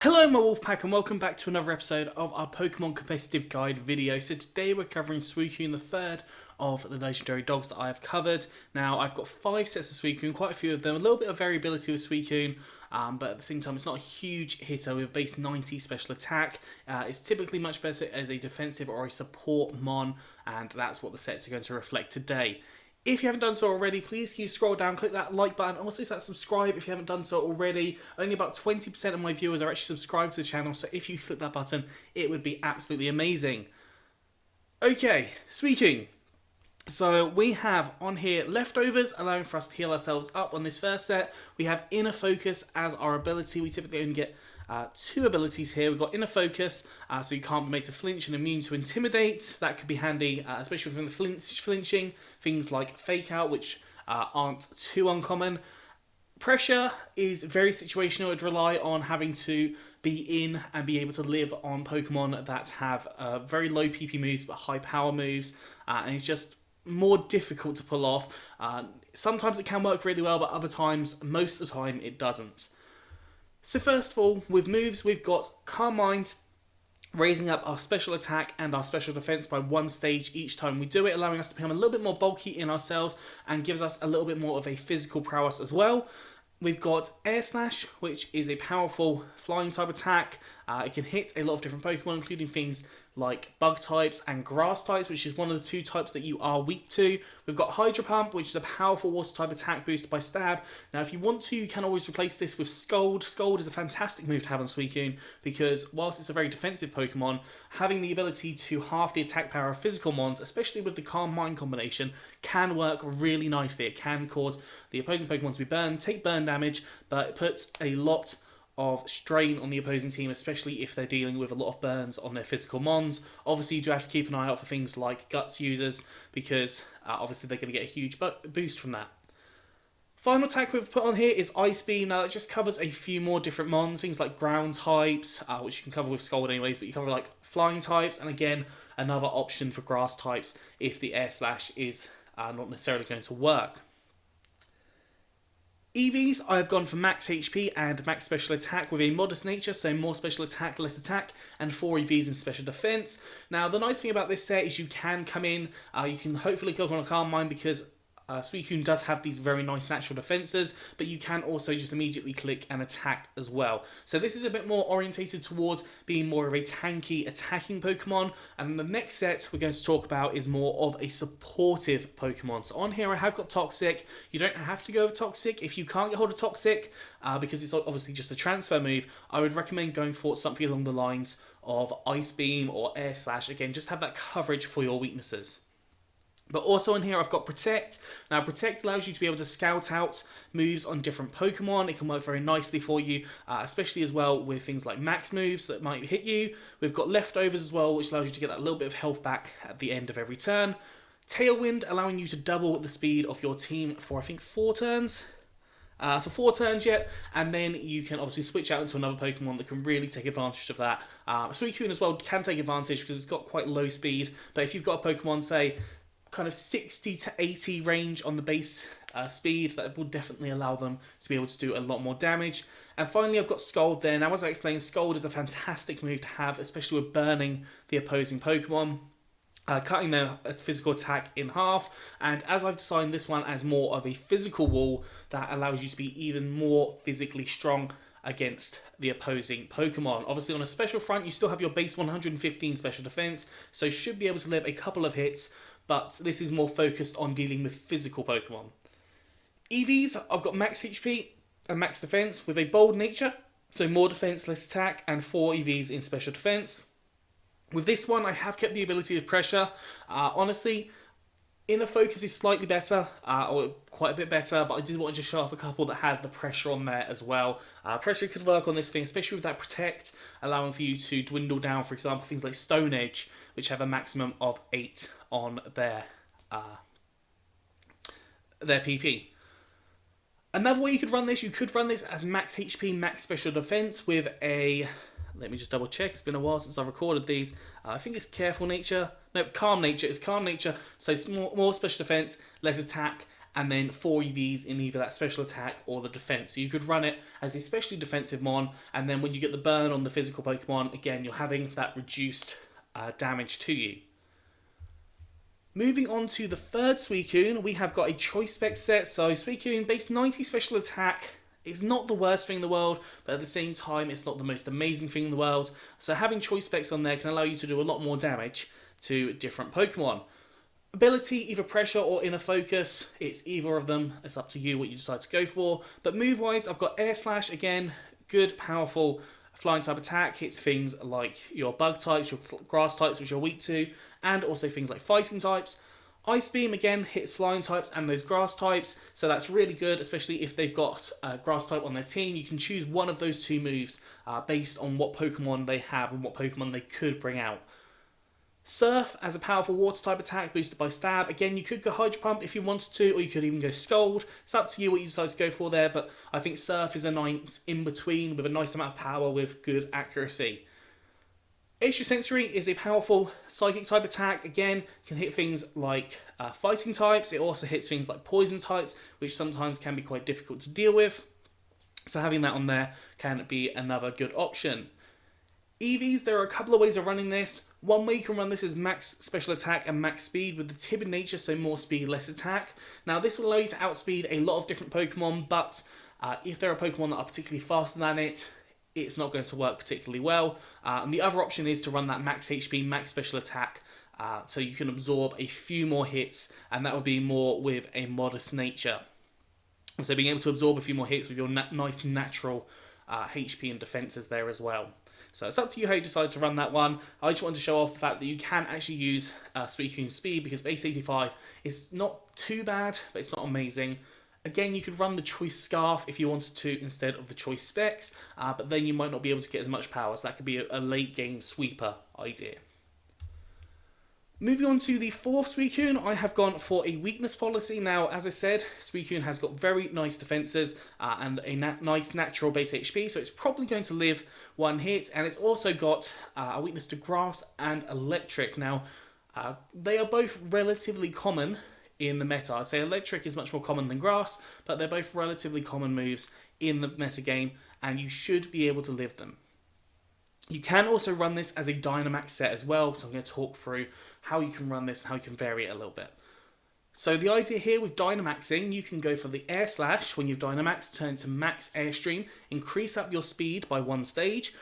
Hello my Wolfpack and welcome back to another episode of our Pokemon Competitive Guide video. So today we're covering Suicune, the third of the legendary dogs that I have covered. Now I've got 5 sets of Suicune, quite a few of them, a little bit of variability with Suicune, but at the same time it's not a huge hitter with base 90 special attack. It's typically much better as a defensive or a support mon, and that's what the sets are going to reflect today. If you haven't done so already, please can you scroll down, click that like button, also hit that subscribe if you haven't done so already. Only about 20% of my viewers are actually subscribed to the channel, so if you click that button, it would be absolutely amazing. Okay, Suicune. So we have on here leftovers, allowing for us to heal ourselves up on this first set. We have inner focus as our ability. We typically only get 2 abilities here. We've got inner focus, so you can't be made to flinch and immune to intimidate. That could be handy, especially from the flinching. Things like fake out, which aren't too uncommon. Pressure is very situational. It would rely on having to be in and be able to live on Pokemon that have very low PP moves but high power moves, and it's just more difficult to pull off. Sometimes it can work really well, but other times, most of the time, it doesn't. So first of all, with moves, we've got Calm Mind, raising up our special attack and our special defense by 1 stage each time we do it, allowing us to become a little bit more bulky in ourselves and gives us a little bit more of a physical prowess as well. We've got Air Slash, which is a powerful flying type attack. It can hit a lot of different Pokemon, including things like bug types and grass types, which is one of the 2 types that you are weak to. We've got Hydro Pump, which is a powerful water type attack boosted by Stab. Now, if you want to, you can always replace this with Scold. Scold is a fantastic move to have on Suicune because whilst it's a very defensive Pokemon, having the ability to halve the attack power of physical mons, especially with the Calm Mind combination, can work really nicely. It can cause the opposing Pokemon to be burned, take burn damage, but it puts a lot of strain on the opposing team, especially if they're dealing with a lot of burns on their physical mons. Obviously, you do have to keep an eye out for things like Guts users, because obviously they're going to get a huge boost from that. Final attack we've put on here is Ice Beam. Now, that just covers a few more different mons, things like ground types, which you can cover with Scald anyways, but you cover like flying types, and again, another option for grass types if the Air Slash is not necessarily going to work. EVs, I've gone for max HP and max special attack with a modest nature, so more special attack, less attack, and 4 EVs in special defense. Now, the nice thing about this set is you can come in, you can hopefully click on a Calm Mind because Suicune does have these very nice natural defenses, but you can also just immediately click and attack as well. So this is a bit more orientated towards being more of a tanky attacking Pokemon, and the next set we're going to talk about is more of a supportive Pokemon. So on here I have got Toxic. You don't have to go with Toxic if you can't get hold of Toxic, because it's obviously just a transfer move. I would recommend going for something along the lines of Ice Beam or Air Slash. Again, just have that coverage for your weaknesses. But also in here I've got Protect. Now Protect allows you to be able to scout out moves on different Pokemon. It can work very nicely for you, especially as well with things like max moves that might hit you. We've got Leftovers as well, which allows you to get that little bit of health back at the end of every turn. Tailwind, allowing you to double the speed of your team for I think 4 turns. For 4 turns yet, and then you can obviously switch out into another Pokemon that can really take advantage of that. Suicune as well can take advantage because it's got quite low speed, but if you've got a Pokemon, say, kind of 60 to 80 range on the base speed, that will definitely allow them to be able to do a lot more damage. And finally, I've got Scald there. Now, as I explained, Scald is a fantastic move to have, especially with burning the opposing Pokemon, cutting their physical attack in half. And as I've designed this one as more of a physical wall that allows you to be even more physically strong against the opposing Pokemon. Obviously, on a special front, you still have your base 115 special defense, so you should be able to live a couple of hits, but this is more focused on dealing with physical Pokemon. EVs, I've got max HP and max defense with a bold nature, so more defense, less attack, and 4 EVs in special defense. With this one, I have kept the ability of pressure. Honestly, inner focus is slightly better, or quite a bit better, but I did want to just show off a couple that had the pressure on there as well. Pressure could work on this thing, especially with that Protect, allowing for you to dwindle down, for example, things like Stone Edge, which have a maximum of 8 on their PP. Another way you could run this, as max HP, max special defense with a, let me just double check, it's been a while since I've recorded these. I think it's Careful Nature, no, Calm Nature, it's Calm Nature, so it's more special defense, less attack, and then 4 EVs in either that special attack or the defense. So you could run it as a specially defensive mon, and then when you get the burn on the physical Pokemon, again, you're having that reduced damage to you. Moving on to the third Suicune, we have got a choice spec set. So Suicune, base 90 special attack. It's not the worst thing in the world, but at the same time, it's not the most amazing thing in the world. So having choice specs on there can allow you to do a lot more damage to different Pokemon. Ability, either pressure or inner focus, it's either of them. It's up to you what you decide to go for. But move-wise, I've got Air Slash, again, good, powerful flying type attack. Hits things like your bug types, your grass types, which you're weak to, and also things like fighting types. Ice Beam, again, hits flying types and those grass types, so that's really good, especially if they've got a grass type on their team. You can choose one of those two moves based on what Pokemon they have and what Pokemon they could bring out. Surf as a powerful water type attack boosted by Stab. Again, you could go Hydro Pump if you wanted to, or you could even go Scald. It's up to you what you decide to go for there, but I think Surf is a nice in-between with a nice amount of power with good accuracy. Extrasensory is a powerful psychic type attack. Again, can hit things like fighting types. It also hits things like poison types, which sometimes can be quite difficult to deal with. So having that on there can be another good option. EVs, there are a couple of ways of running this. One way you can run this is max special attack and max speed with the timid nature, so more speed, less attack. Now this will allow you to outspeed a lot of different Pokemon, but if there are Pokemon that are particularly faster than it, it's not going to work particularly well. And the other option is to run that max HP, max special attack, so you can absorb a few more hits, and that would be more with a modest nature. So being able to absorb a few more hits with your nice natural HP and defenses there as well. So it's up to you how you decide to run that one. I just wanted to show off the fact that you can actually use Suicune Speed, because base 85 is not too bad, but it's not amazing. Again, you could run the Choice Scarf if you wanted to instead of the Choice Specs, but then you might not be able to get as much power, so that could be a late game sweeper idea. Moving on to the fourth Suicune, I have gone for a weakness policy. Now, as I said, Suicune has got very nice defenses and a nice natural base HP, so it's probably going to live one hit, and it's also got a weakness to grass and electric. Now, they are both relatively common in the meta. I'd say electric is much more common than grass, but they're both relatively common moves in the meta game, and you should be able to live them. You can also run this as a Dynamax set as well, so I'm going to talk through how you can run this and how you can vary it a little bit. So the idea here with Dynamaxing, you can go for the Air Slash. When you've Dynamaxed, turn to Max Airstream, increase up your speed by 1 stage.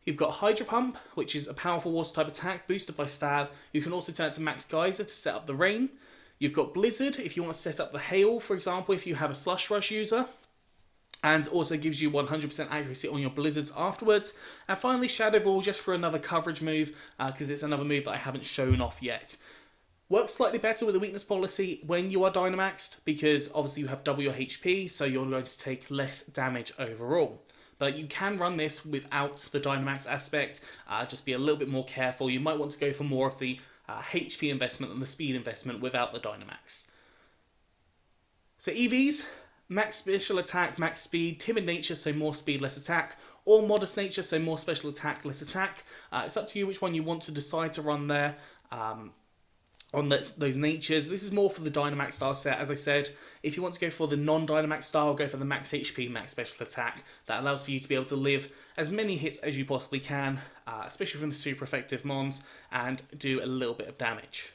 You've got Hydro Pump, which is a powerful water type attack boosted by Stab. You can also turn it to Max Geyser to set up the rain. You've got Blizzard if you want to set up the hail, for example, if you have a Slush Rush user. And also gives you 100% accuracy on your blizzards afterwards. And finally, Shadow Ball, just for another coverage move, because it's another move that I haven't shown off yet. Works slightly better with the weakness policy when you are Dynamaxed, because obviously you have double your HP, so you're going to take less damage overall. But you can run this without the Dynamax aspect, just be a little bit more careful. You might want to go for more of the HP investment than the speed investment without the Dynamax. So EVs, max special attack, max speed, timid nature, so more speed, less attack, or modest nature, so more special attack, less attack. It's up to you which one you want to decide to run there on those natures. This is more for the Dynamax style set. As I said, if you want to go for the non-Dynamax style, go for the max HP, max special attack. That allows for you to be able to live as many hits as you possibly can, especially from the super effective mons, and do a little bit of damage.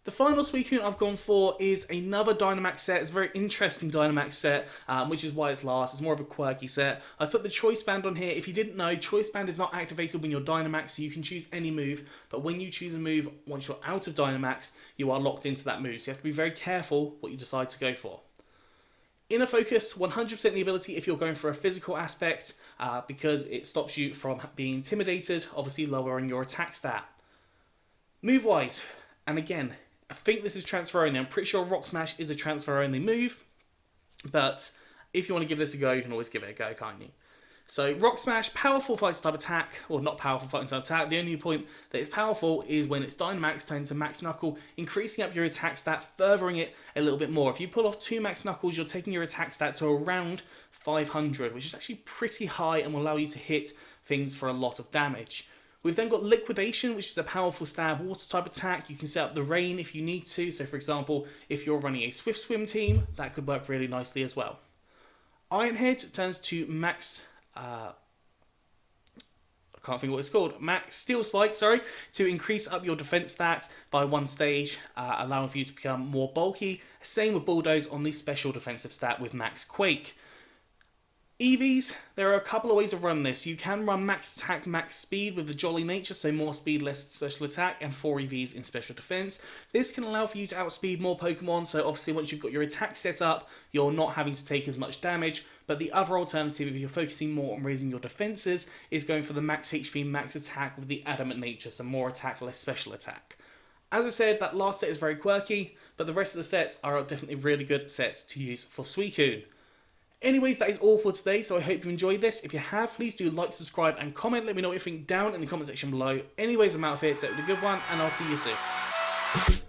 The final Suicune I've gone for is another Dynamax set. It's a very interesting Dynamax set, which is why it's last. It's more of a quirky set. I've put the Choice Band on here. If you didn't know, Choice Band is not activated when you're Dynamax, so you can choose any move. But when you choose a move, once you're out of Dynamax, you are locked into that move. So you have to be very careful what you decide to go for. Inner Focus, 100% the ability if you're going for a physical aspect, because it stops you from being intimidated, obviously lowering your attack stat. Move-wise, and again, I think this is transfer only. I'm pretty sure Rock Smash is a transfer only move, but if you want to give this a go, you can always give it a go, can't you? So Rock Smash, powerful fighting type attack, or not powerful fighting type attack. The only point that it's powerful is when it's Dynamax turns to Max Knuckle, increasing up your attack stat, furthering it a little bit more. If you pull off 2 Max Knuckles, you're taking your attack stat to around 500, which is actually pretty high and will allow you to hit things for a lot of damage. We've then got Liquidation, which is a powerful stab water type attack. You can set up the rain if you need to. So for example, if you're running a Swift Swim team, that could work really nicely as well. Ironhead turns to max... I can't think what it's called. Max Steel Spike, sorry, to increase up your defense stats by 1 stage, allowing for you to become more bulky. Same with Bulldoze on the special defensive stat with Max Quake. EVs, there are a couple of ways to run this. You can run max attack, max speed with the Jolly Nature, so more speed, less special attack, and 4 EVs in special defense. This can allow for you to outspeed more Pokemon, so obviously once you've got your attack set up, you're not having to take as much damage. But the other alternative, if you're focusing more on raising your defenses, is going for the max HP, max attack with the Adamant Nature, so more attack, less special attack. As I said, that last set is very quirky, but the rest of the sets are definitely really good sets to use for Suicune. Anyways, that is all for today, so I hope you enjoyed this. If you have, please do like, subscribe, and comment. Let me know what you think down in the comment section below. Anyways, I'm out of here, so it was a good one, and I'll see you soon.